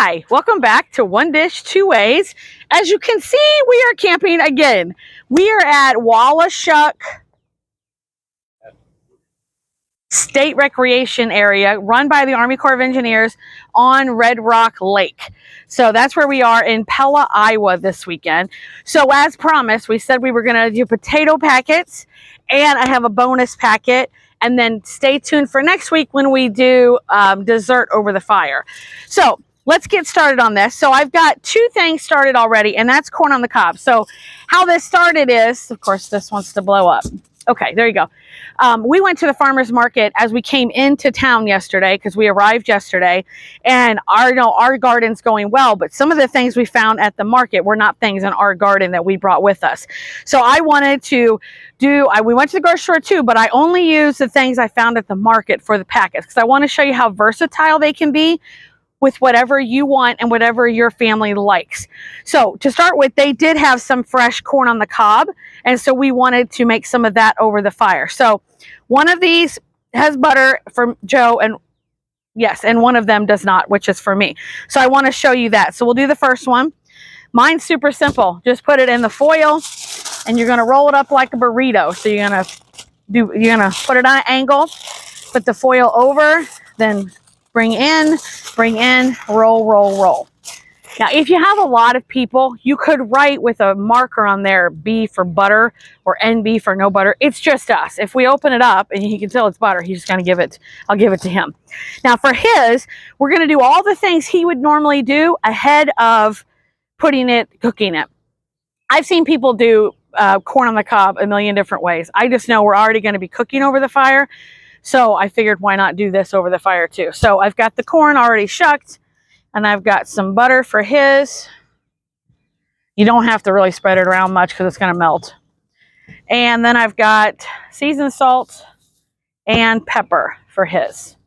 Hi, welcome back to One Dish, Two Ways. As you can see, we are camping again. We are at Wallashuk State Recreation Area run by the Army Corps of Engineers on Red Rock Lake. So that's where we are in Pella, Iowa this weekend. So as promised, we said we were going to do potato packets, and I have a bonus packet. And then stay tuned for next week when we do dessert over the fire. So let's get started on this. So I've got two things started already, and that's corn on the cob. So how this started is, of course, this wants to blow up. Okay, there you go. We went to the farmer's market as we came into town yesterday because we arrived yesterday, and our garden's going well, but some of the things we found at the market were not things in our garden that we brought with us. So I wanted to we went to the grocery store too, but I only used the things I found at the market for the packets because I want to show you how versatile they can be with whatever you want and whatever your family likes. So to start with, they did have some fresh corn on the cob, and so we wanted to make some of that over the fire. So one of these has butter for Joe, and yes, and one of them does not, which is for me. So I want to show you that. So we'll do the first one. Mine's super simple. Just put it in the foil, and you're going to roll it up like a burrito. So you're going to put it on an angle, put the foil over, then bring in, roll, roll, roll. Now, if you have a lot of people, you could write with a marker on there, B for butter or NB for no butter. It's just us. If we open it up and he can tell it's butter, he's just going to give it, I'll give it to him. Now for his, we're going to do all the things he would normally do ahead of cooking it. I've seen people do corn on the cob a million different ways. I just know we're already going to be cooking over the fire. So I figured why not do this over the fire too. So I've got the corn already shucked, and I've got some butter for his. You don't have to really spread it around much because it's going to melt. And then I've got seasoned salt and pepper for his.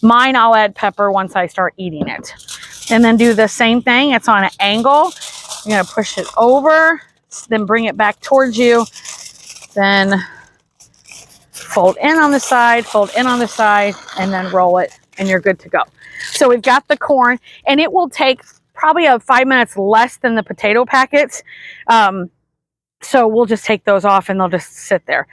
Mine, I'll add pepper once I start eating it. And then do the same thing. It's on an angle. You're going to push it over, then bring it back towards you. Then fold in on the side, and then roll it, and you're good to go. So we've got the corn, and it will take probably 5 minutes less than the potato packets. So we'll just take those off and they'll just sit there.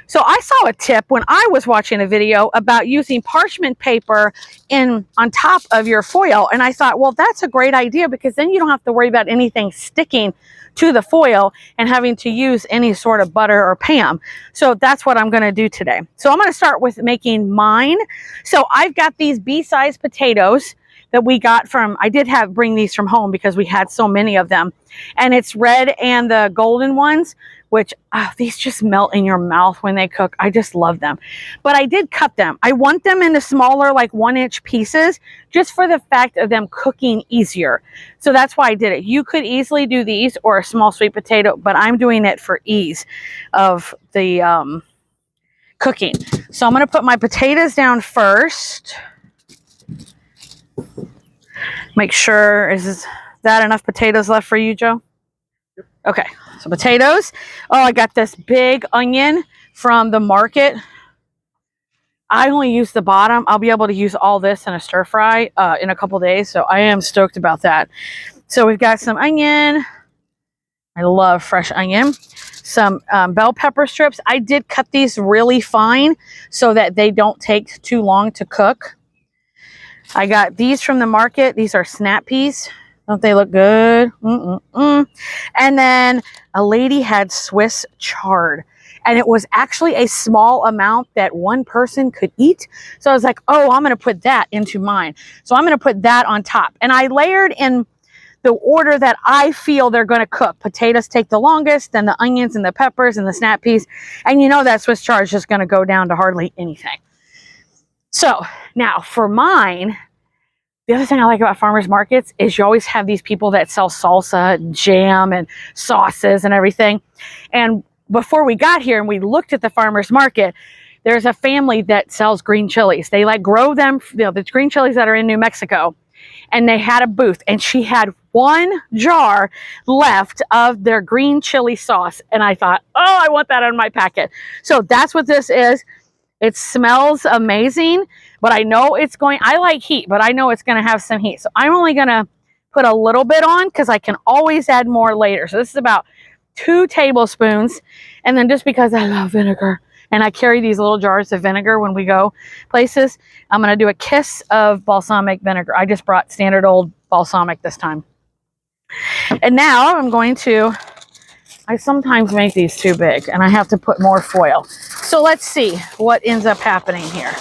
So I saw a tip when I was watching a video about using parchment paper on top of your foil. And I thought, well, that's a great idea because then you don't have to worry about anything sticking to the foil and having to use any sort of butter or Pam. So that's what I'm going to do today. So I'm going to start with making mine. So I've got these B-sized potatoes that we got from, I did bring these from home because we had so many of them. And it's red and the golden ones, which these just melt in your mouth when they cook. I just love them. But I did cut them. I want them into smaller, like 1-inch pieces, just for the fact of them cooking easier. So that's why I did it. You could easily do these or a small sweet potato, but I'm doing it for ease of the cooking. So I'm going to put my potatoes down first. Make sure, is that enough potatoes left for you, Joe? Yep. Okay, so potatoes. Oh, I got this big onion from the market. I only use the bottom. I'll be able to use all this in a stir fry in a couple days, so I am stoked about that. So we've got some onion. I love fresh onion. Some bell pepper strips. I did cut these really fine so that they don't take too long to cook. I got these from the market. These are snap peas. Don't they look good? And then a lady had Swiss chard. And it was actually a small amount that one person could eat. So I was like, oh, I'm going to put that into mine. So I'm going to put that on top. And I layered in the order that I feel they're going to cook. Potatoes take the longest, then the onions and the peppers and the snap peas. And you know that Swiss chard is just going to go down to hardly anything. So now for mine, the other thing I like about farmers markets is you always have these people that sell salsa and jam and sauces and everything. And before we got here and we looked at the farmers market, there's a family that sells green chilies. They grow them, the green chilies that are in New Mexico. And they had a booth, and she had 1 jar left of their green chili sauce. And I thought, oh, I want that on my packet. So that's what this is. It smells amazing, but I know it's going, I like heat, but I know it's going to have some heat. So I'm only going to put a little bit on because I can always add more later. So this is about 2 tablespoons. And then just because I love vinegar and I carry these little jars of vinegar when we go places, I'm going to do a kiss of balsamic vinegar. I just brought standard old balsamic this time. And now I'm going to, I sometimes make these too big and I have to put more foil. So let's see what ends up happening here.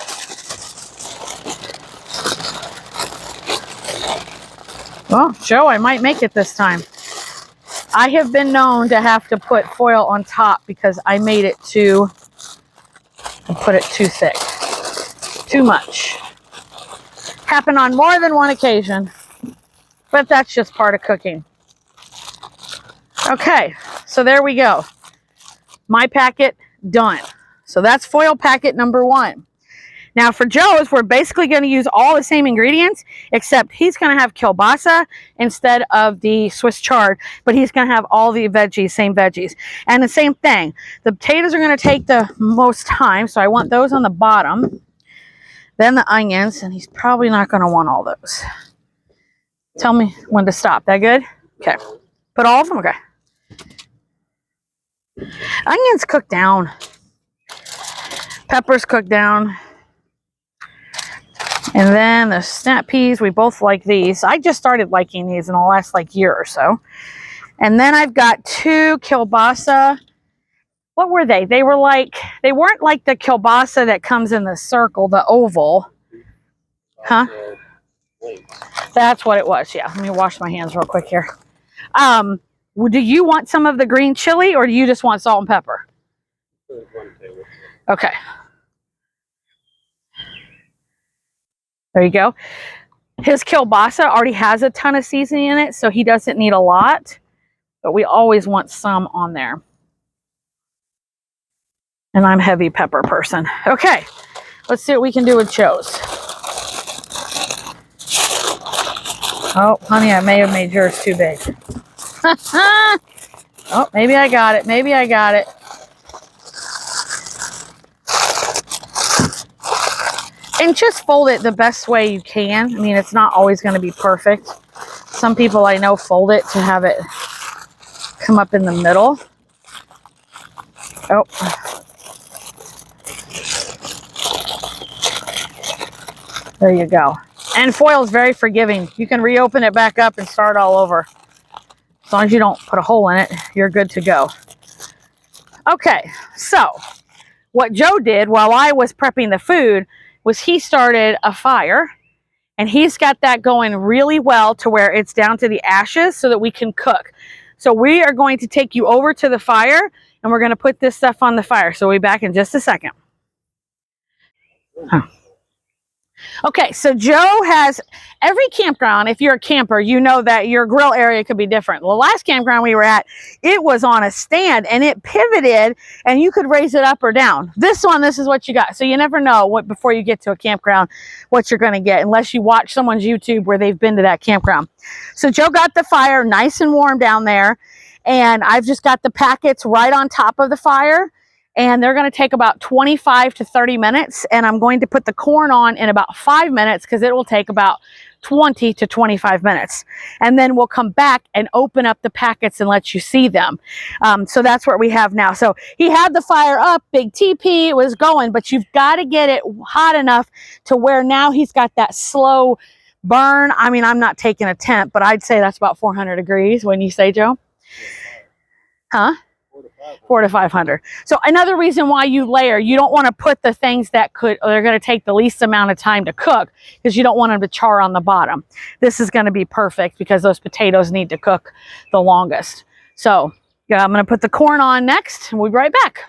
Well, Joe, I might make it this time. I have been known to have to put foil on top because I made it too, and put it too thick. Too much. Happened on more than one occasion, but that's just part of cooking. Okay, so there we go. My packet done. So that's foil packet number 1. Now for Joe's, we're basically going to use all the same ingredients, except he's going to have kielbasa instead of the Swiss chard, but he's going to have all the veggies, same veggies. And the same thing, the potatoes are going to take the most time, so I want those on the bottom. Then the onions, and he's probably not going to want all those. Tell me when to stop. That good? Okay. Put all of them? Okay. Onions cook down. Peppers cook down. And then the snap peas, we both like these. I just started liking these in the last year or so. And then I've got 2 kielbasa. What were they? They were they weren't like the kielbasa that comes in the circle, the oval. Huh? That's what it was. Yeah, let me wash my hands real quick here. Do you want some of the green chili or do you just want salt and pepper? Okay. There you go. His kielbasa already has a ton of seasoning in it, so he doesn't need a lot, but we always want some on there. And I'm a heavy pepper person. Okay, let's see what we can do with Joe's. Oh, honey, I may have made yours too big. Oh, maybe I got it. Maybe I got it. And just fold it the best way you can. I mean, it's not always going to be perfect. Some people I know fold it to have it come up in the middle. Oh. There you go. And foil is very forgiving. You can reopen it back up and start all over. As long as you don't put a hole in it, you're good to go. Okay, so what Joe did while I was prepping the food was he started a fire, and he's got that going really well to where it's down to the ashes so that we can cook. So we are going to take you over to the fire, and we're going to put this stuff on the fire. So we'll be back in just a second. Huh. Okay, so Joe has every campground. If you're a camper, you know that your grill area could be different. The last campground we were at, it was on a stand and it pivoted and you could raise it up or down. This one, this is what you got. So you never know what before you get to a campground what you're going to get unless you watch someone's YouTube where they've been to that campground. So Joe got the fire nice and warm down there, and I've just got the packets right on top of the fire. And they're going to take about 25 to 30 minutes. And I'm going to put the corn on in about 5 minutes because it will take about 20 to 25 minutes. And then we'll come back and open up the packets and let you see them. So that's what we have now. So he had the fire up, big TP, it was going, but you've got to get it hot enough to where now he's got that slow burn. I mean, I'm not taking a temp, but I'd say that's about 400 degrees. When you say, Joe? Huh? 400 to 500. So another reason why you layer, you don't want to put the things that they're going to take the least amount of time to cook because you don't want them to char on the bottom. This is going to be perfect because those potatoes need to cook the longest. So yeah, I'm going to put the corn on next and we'll be right back.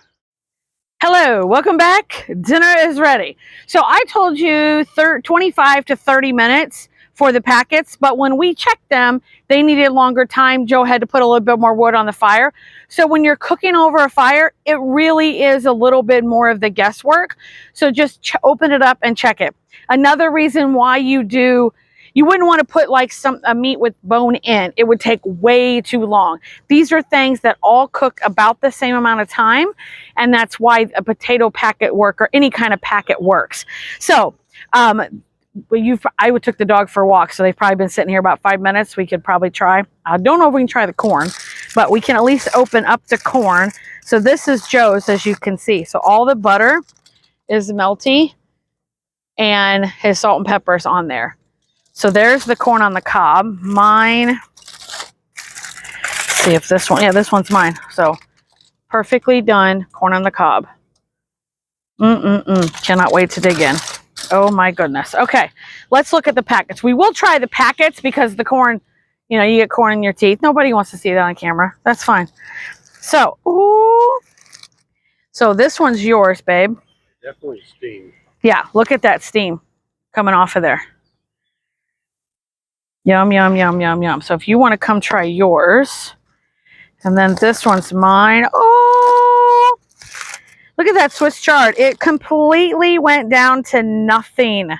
Hello, welcome back. Dinner is ready. So I told you 25 to 30 minutes for the packets, but when we checked them, they needed longer time. Joe had to put a little bit more wood on the fire. So when you're cooking over a fire, it really is a little bit more of the guesswork. So just open it up and check it. Another reason why you do You wouldn't want to put like a meat with bone in. It would take way too long. These are things that all cook about the same amount of time, and that's why a potato packet or any kind of packet works. So I took the dog for a walk, so they've probably been sitting here about 5 minutes. We could probably try. I don't know if we can try the corn, but we can at least open up the corn. So this is Joe's, as you can see. So all the butter is melty, and his salt and peppers on there. So there's the corn on the cob. Mine, let's see if this one, yeah, this one's mine. So perfectly done corn on the cob. Cannot wait to dig in. Oh my goodness. Okay, let's look at the packets. We will try the packets because the corn, you know, you get corn in your teeth. Nobody wants to see that on camera. That's fine. So, ooh. So this one's yours, babe. Definitely steam. Yeah, look at that steam coming off of there. Yum, yum, yum, yum, yum. So if you want to come try yours, and then this one's mine. Oh, look at that Swiss chard. It completely went down to nothing.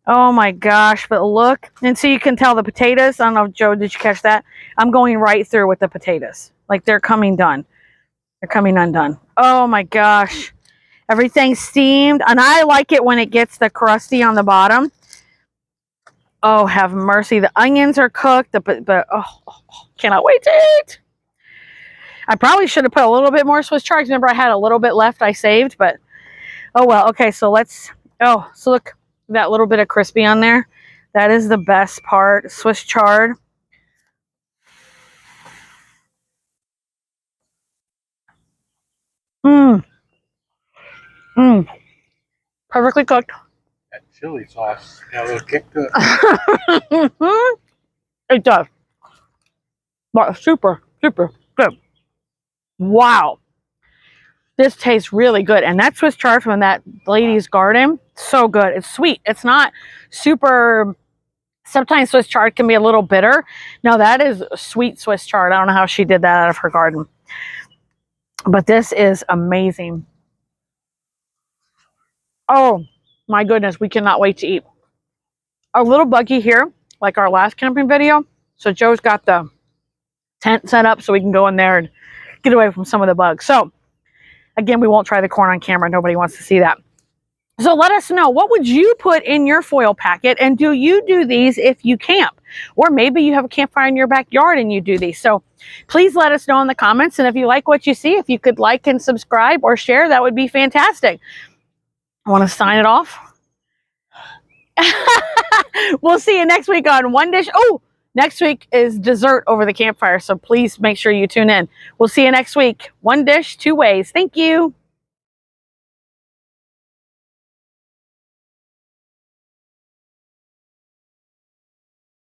Oh my gosh, but look. And so you can tell the potatoes. I don't know, Joe, did you catch that? I'm going right through with the potatoes. Like they're coming done. They're coming undone. Oh my gosh. Everything's steamed. And I like it when it gets the crusty on the bottom. Oh, have mercy. The onions are cooked. Cannot wait to eat. I probably should have put a little bit more Swiss chard. Remember, I had a little bit left I saved, but oh well. Okay, so let's, oh, so look, that little bit of crispy on there. That is the best part. Swiss chard. Perfectly cooked. That chili sauce got a little kick to it. It does. But super, super good. Wow. This tastes really good. And that Swiss chard from that lady's garden, so good. It's sweet. It's not super, sometimes Swiss chard can be a little bitter. No, that is sweet Swiss chard. I don't know how she did that out of her garden. But this is amazing. Oh my goodness, we cannot wait to eat. A little buggy here, like our last camping video. So Joe's got the tent set up so we can go in there and get away from some of the bugs. So again, we won't try the corn on camera. Nobody wants to see that. So let us know, what would you put in your foil packet? And do you do these if you camp? Or maybe you have a campfire in your backyard and you do these. So please let us know in the comments. And if you like what you see, if you could like and subscribe or share, that would be fantastic. I want to sign it off. We'll see you next week on One Dish. Oh, next week is dessert over the campfire. So please make sure you tune in. We'll see you next week. One dish, two ways. Thank you.